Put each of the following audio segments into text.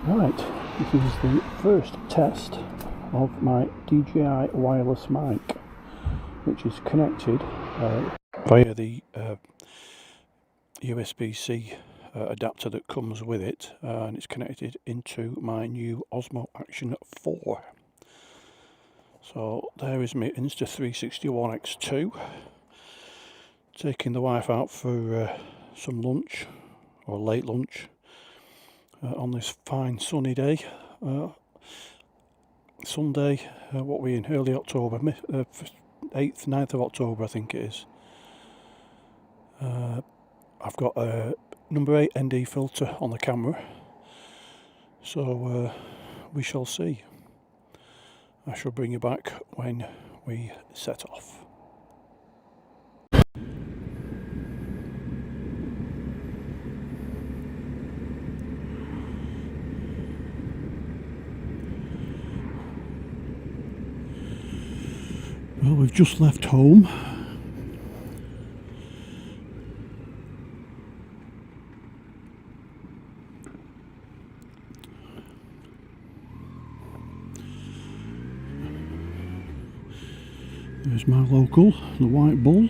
Right, this is the first test of my DJI Wireless Mic, which is connected via the USB-C adapter that comes with it, and it's connected into my new Osmo Action 4. So there is my Insta360 X2, taking the wife out for some lunch, or late lunch, on this fine sunny day. Sunday, what we're in, early October, 8th, 9th of October I think it is. I've got a number 8 ND filter on the camera, so we shall see. I shall bring you back when we set off. Well, we've just left home. There's my local, the White Bull.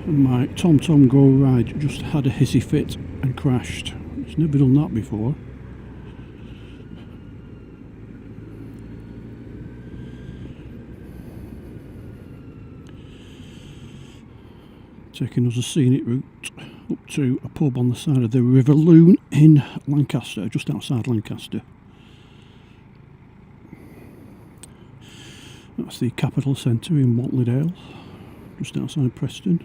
And my TomTom Go Ride just had a hissy fit and crashed. It's never done that before. Taking us a scenic route up to a pub on the side of the River Loon in Lancaster, just outside Lancaster. That's the Capital Centre in Wantleydale, just outside Preston.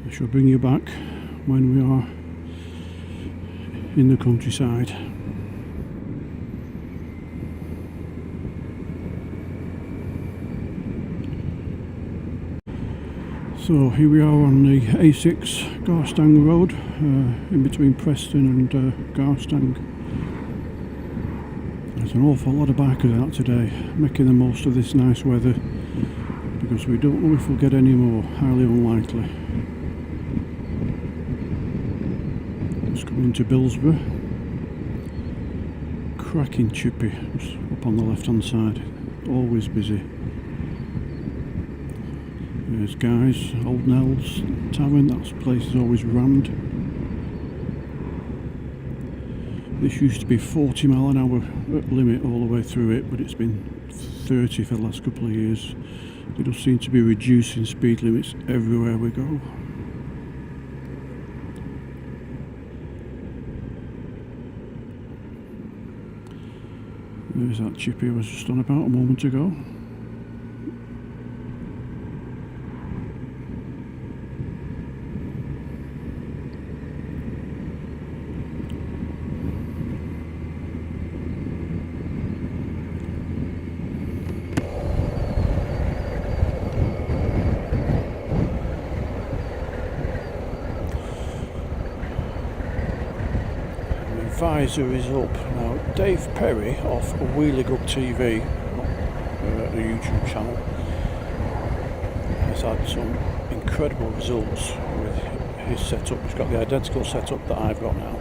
I shall bring you back when we are in the countryside. So here we are on the A6 Garstang Road, in between Preston and Garstang. There's an awful lot of bikers out today, making the most of this nice weather, because we don't know if we'll get any more, highly unlikely. Into Billsborough, cracking chippy, just up on the left hand side, always busy. There's Guy's, Old Nell's Tavern, that place is always rammed. This used to be 40 mile an hour limit all the way through it, but it's been 30 for the last couple of years. They just seem to be reducing speed limits everywhere we go. There's that chippy I was just on about a moment ago. Visor is up now. Dave Perry off Wheelie Good TV, the YouTube channel, has had some incredible results with his setup. He's got the identical setup that I've got now.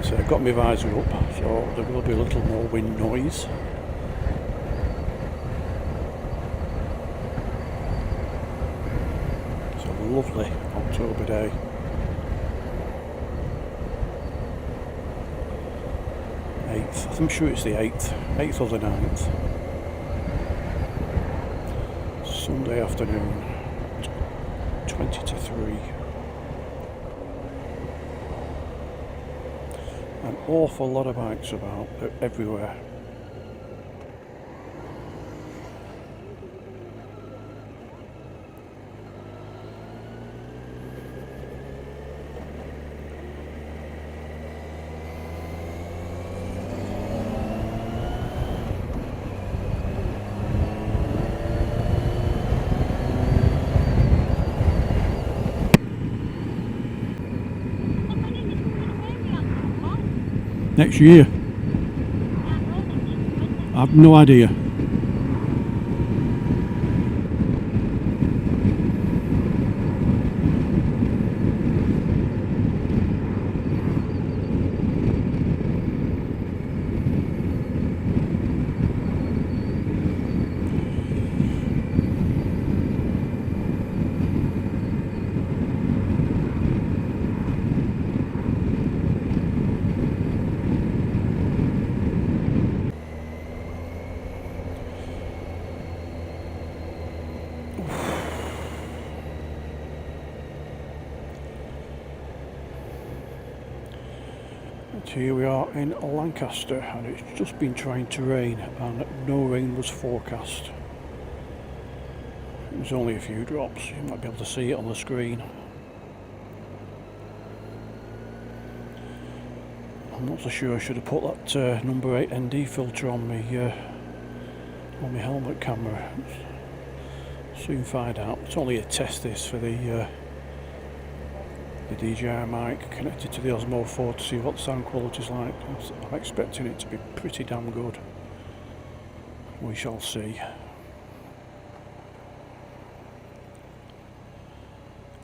So I've got my visor up, so there will be a little more wind noise. It's a lovely October day. 8th, I'm sure it's the 8th or the 9th. Sunday afternoon, 20 to 3. An awful lot of bikes about, everywhere. next year? I've no idea. Here we are in Lancaster, and it's just been trying to rain, and no rain was forecast. It was only a few drops. You might be able to see it on the screen. I'm not so sure I should have put that number 8 ND filter on my helmet camera. Soon find out. It's only a test this for the DJI mic connected to the Osmo 4 to see what the sound quality is like. I'm expecting it to be pretty damn good. We shall see.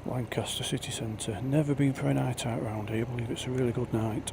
Lancaster city centre. Never been for a night out round here. I believe it's a really good night.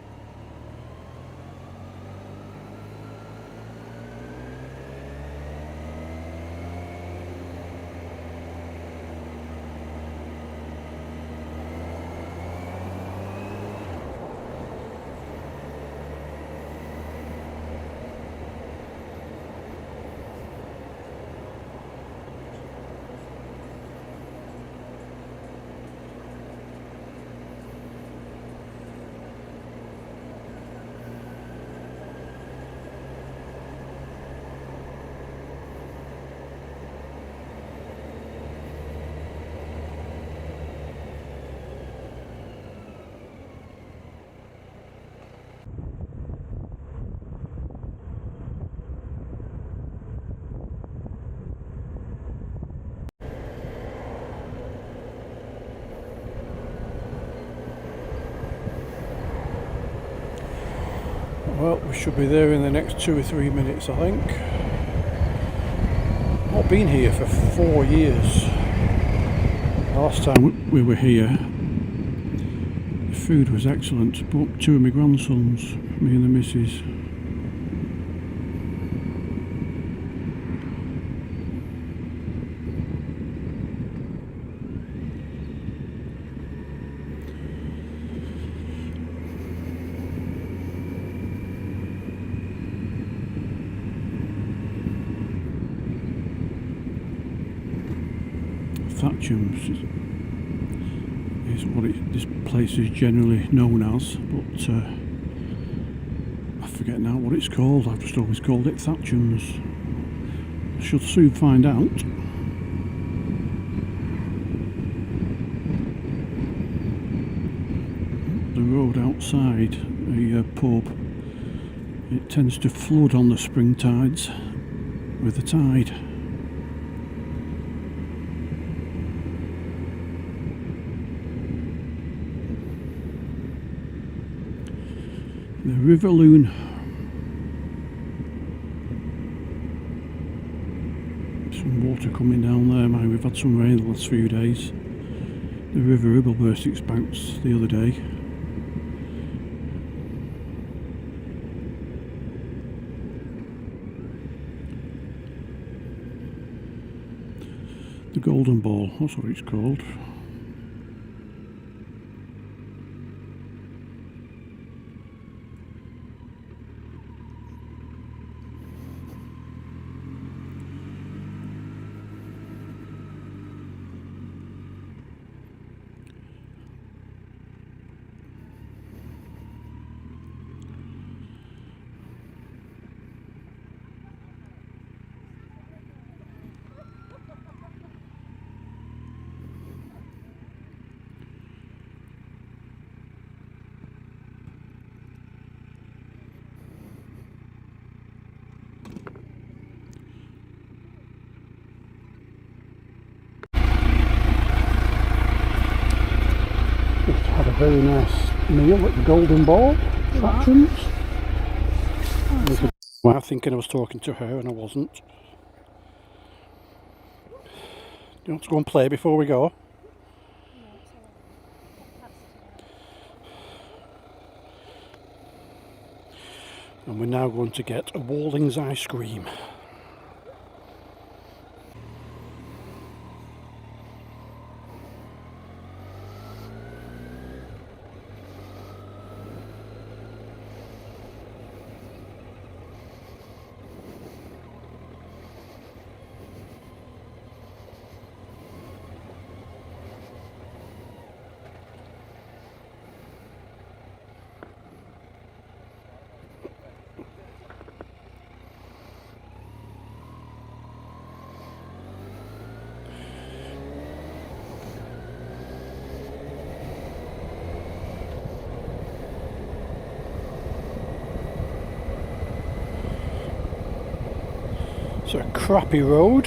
Well, we should be there in the next 2 or 3 minutes, I think. Not been here for 4 years. The last time we were here, the food was excellent. Brought 2 of my grandsons, me and the missus. Thatchams is what this place is generally known as, but I forget now what it's called. I've just always called it Thatchams. I should soon find out. The road outside the pub, it tends to flood on the spring tides with the tide. The River Loon. Some water coming down there. We've had some rain the last few days. The River Ribble burst its banks the other day. The Golden Ball, that's what it's called. Had a very nice meal at the Golden Ball, Thatchams. I was thinking I was talking to her and I wasn't. Do you want to go and play before we go? And we're now going to get a Wallings ice cream. It's a crappy road.